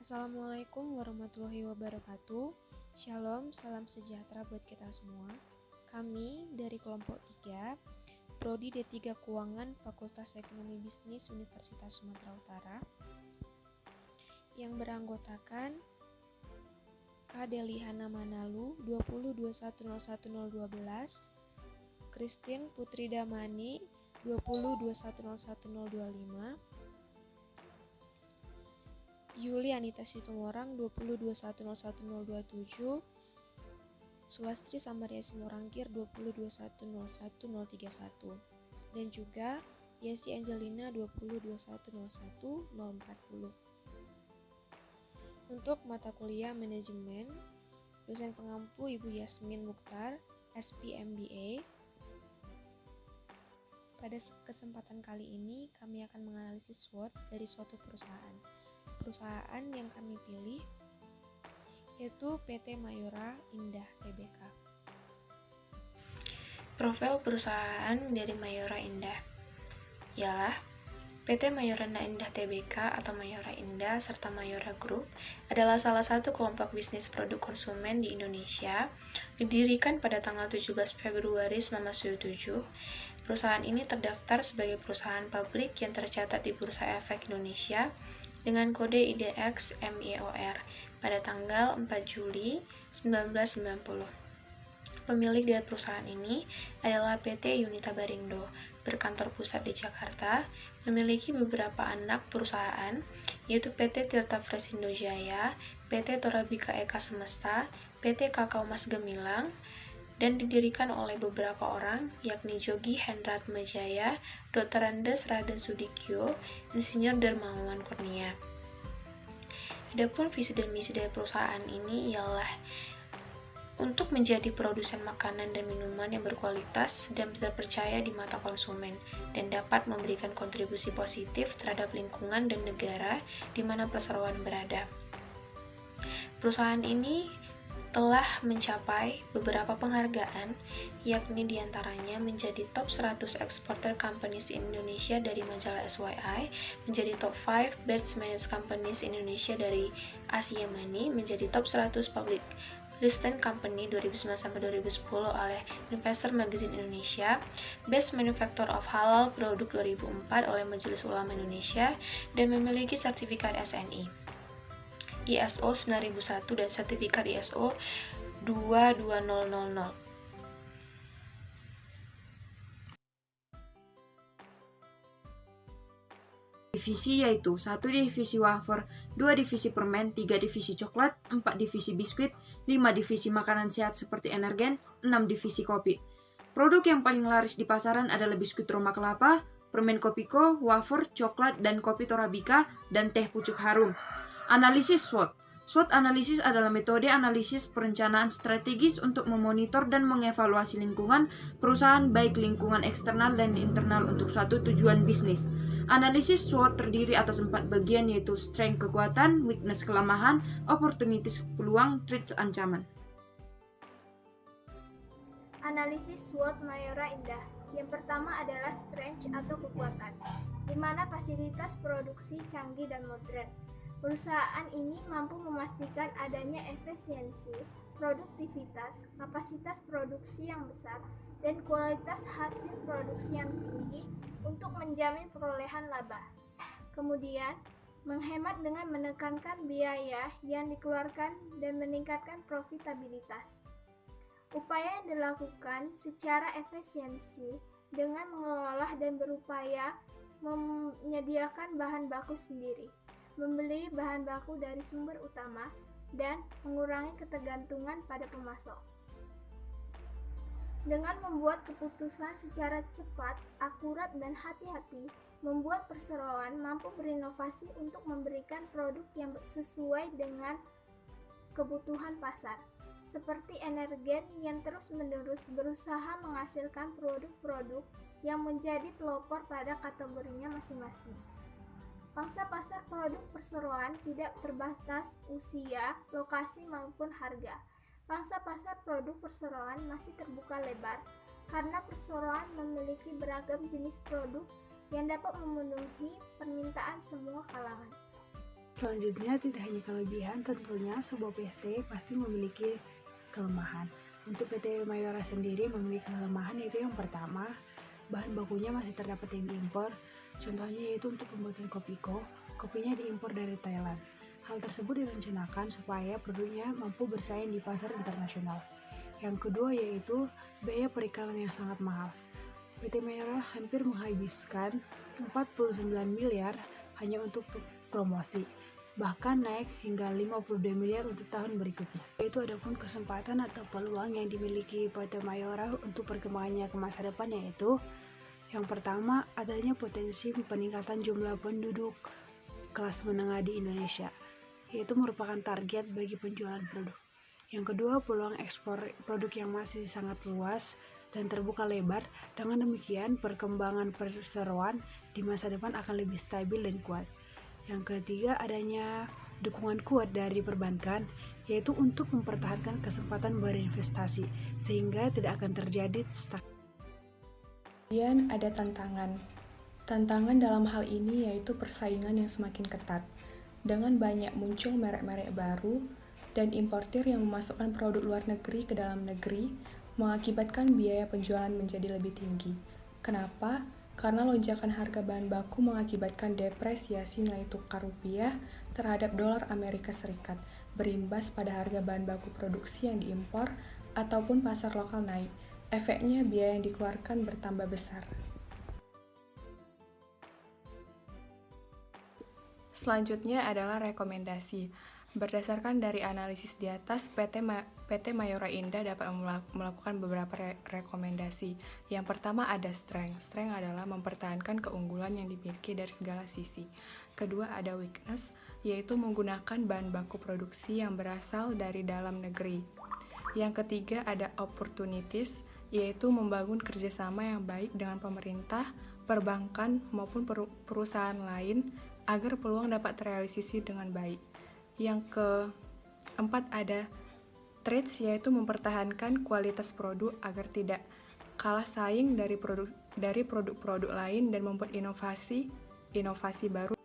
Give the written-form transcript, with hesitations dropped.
Assalamualaikum warahmatullahi wabarakatuh. Shalom, salam sejahtera buat kita semua. Kami dari kelompok 3, Prodi D3 Keuangan Fakultas Ekonomi Bisnis Universitas Sumatera Utara, yang beranggotakan K. Delihana Manalu 2021011012, Christine Putri Damani 2021011025, Yuli Anita Situmorang 2021011027, Sulastri Samaria Simorangkir 2021011031, dan juga Yesi Angelina 2021011040. Untuk mata kuliah manajemen, dosen pengampu Ibu Yasmin Mukhtar, SP MBA. Pada kesempatan kali ini, kami akan menganalisis SWOT dari suatu perusahaan. Perusahaan yang kami pilih yaitu PT Mayora Indah Tbk. Profil perusahaan dari Mayora Indah ialah PT Mayora Indah Tbk atau Mayora Indah serta Mayora Group adalah salah satu kelompok bisnis produk konsumen di Indonesia, didirikan pada tanggal 17 Februari 1977. Perusahaan ini terdaftar sebagai perusahaan publik yang tercatat di Bursa Efek Indonesia dengan kode IDX MIOR pada tanggal 4 Juli 1990. Pemilik dari perusahaan ini adalah PT Yunita Barindo, berkantor pusat di Jakarta, memiliki beberapa anak perusahaan, yaitu PT Tirta Fresindo Jaya, PT Torabika Eka Semesta, PT Kakao Mas Gemilang, dan didirikan oleh beberapa orang, yakni Jogi Hendrat Majaya, Dr. Andes Raden Sudikyo, Insinyur Darmawan Kurnia. Adapun visi dan misi dari perusahaan ini ialah untuk menjadi produsen makanan dan minuman yang berkualitas dan terpercaya di mata konsumen, dan dapat memberikan kontribusi positif terhadap lingkungan dan negara di mana perseroan berada. Perusahaan ini telah mencapai beberapa penghargaan, yakni diantaranya menjadi top 100 exporter companies di Indonesia dari majalah SYI, menjadi top 5 best managed companies Indonesia dari Asia Money, menjadi top 100 public listed company 2009-2010 oleh Investor Magazine Indonesia, Best Manufacturer of Halal Product 2004 oleh Majelis Ulama Indonesia, dan memiliki sertifikat SNI, ISO 9001 dan sertifikat ISO 22000. Divisi yaitu 1 divisi wafer, 2 divisi permen, 3 divisi coklat, 4 divisi biskuit, 5 divisi makanan sehat seperti energen, 6 divisi kopi. Produk yang paling laris di pasaran adalah biskuit Roma Kelapa, permen Kopiko, wafer, coklat, dan kopi Torabika, dan teh pucuk harum. Analisis SWOT. SWOT analisis adalah metode analisis perencanaan strategis untuk memonitor dan mengevaluasi lingkungan perusahaan, baik lingkungan eksternal dan internal untuk suatu tujuan bisnis. Analisis SWOT terdiri atas 4 bagian, yaitu strength kekuatan, weakness kelemahan, opportunities peluang, threats ancaman. Analisis SWOT Mayora Indah. Yang pertama adalah strength atau kekuatan, di mana fasilitas produksi canggih dan modern. Perusahaan ini mampu memastikan adanya efisiensi, produktivitas, kapasitas produksi yang besar, dan kualitas hasil produksi yang tinggi untuk menjamin perolehan laba. Kemudian, menghemat dengan menekankan biaya yang dikeluarkan dan meningkatkan profitabilitas. Upaya yang dilakukan secara efisiensi dengan mengelola dan berupaya menyediakan bahan baku sendiri, membeli bahan baku dari sumber utama, dan mengurangi ketergantungan pada pemasok. Dengan membuat keputusan secara cepat, akurat, dan hati-hati, membuat perseroan mampu berinovasi untuk memberikan produk yang sesuai dengan kebutuhan pasar, seperti energen yang terus-menerus berusaha menghasilkan produk-produk yang menjadi pelopor pada kategorinya masing-masing. Pangsa pasar produk perseroan tidak terbatas usia, lokasi, maupun harga. Pangsa pasar produk perseroan masih terbuka lebar karena perseroan memiliki beragam jenis produk yang dapat memenuhi permintaan semua kalangan. Selanjutnya, tidak hanya kelebihan, tentunya sebuah PT pasti memiliki kelemahan. Untuk PT Mayora sendiri memiliki kelemahan, yaitu yang pertama, bahan bakunya masih terdapat yang diimpor. Contohnya yaitu untuk pembuatan kopiko, kopinya diimpor dari Thailand. Hal tersebut direncanakan supaya produknya mampu bersaing di pasar internasional. Yang kedua yaitu biaya perikanan yang sangat mahal. PT Mayora hampir menghabiskan 49 miliar hanya untuk promosi, bahkan naik hingga 52 miliar untuk tahun berikutnya. Itu adapun kesempatan atau peluang yang dimiliki PT Mayora untuk perkembangannya ke masa depan, yaitu yang pertama, adanya potensi peningkatan jumlah penduduk kelas menengah di Indonesia, yaitu merupakan target bagi penjualan produk. Yang kedua, peluang ekspor produk yang masih sangat luas dan terbuka lebar. Dengan demikian, perkembangan perseroan di masa depan akan lebih stabil dan kuat. Yang ketiga, adanya dukungan kuat dari perbankan, yaitu untuk mempertahankan kesempatan berinvestasi, sehingga tidak akan terjadi stagnasi. Kemudian ada tantangan. Tantangan dalam hal ini yaitu persaingan yang semakin ketat. Dengan banyak muncul merek-merek baru dan importir yang memasukkan produk luar negeri ke dalam negeri, mengakibatkan biaya penjualan menjadi lebih tinggi. Kenapa? Karena lonjakan harga bahan baku mengakibatkan depresiasi nilai tukar rupiah terhadap dolar Amerika Serikat, berimbas pada harga bahan baku produksi yang diimpor ataupun pasar lokal naik. Efeknya biaya yang dikeluarkan bertambah besar. Selanjutnya adalah rekomendasi. Berdasarkan dari analisis di atas, PT Mayora Indah dapat melakukan beberapa rekomendasi. Yang pertama ada strength. Strength adalah mempertahankan keunggulan yang dimiliki dari segala sisi. Kedua ada weakness, yaitu menggunakan bahan baku produksi yang berasal dari dalam negeri. Yang ketiga ada opportunities, yaitu membangun kerjasama yang baik dengan pemerintah, perbankan, maupun perusahaan lain agar peluang dapat terrealisasi dengan baik. Yang keempat ada traits, yaitu mempertahankan kualitas produk agar tidak kalah saing dari produk-produk lain dan membuat inovasi baru.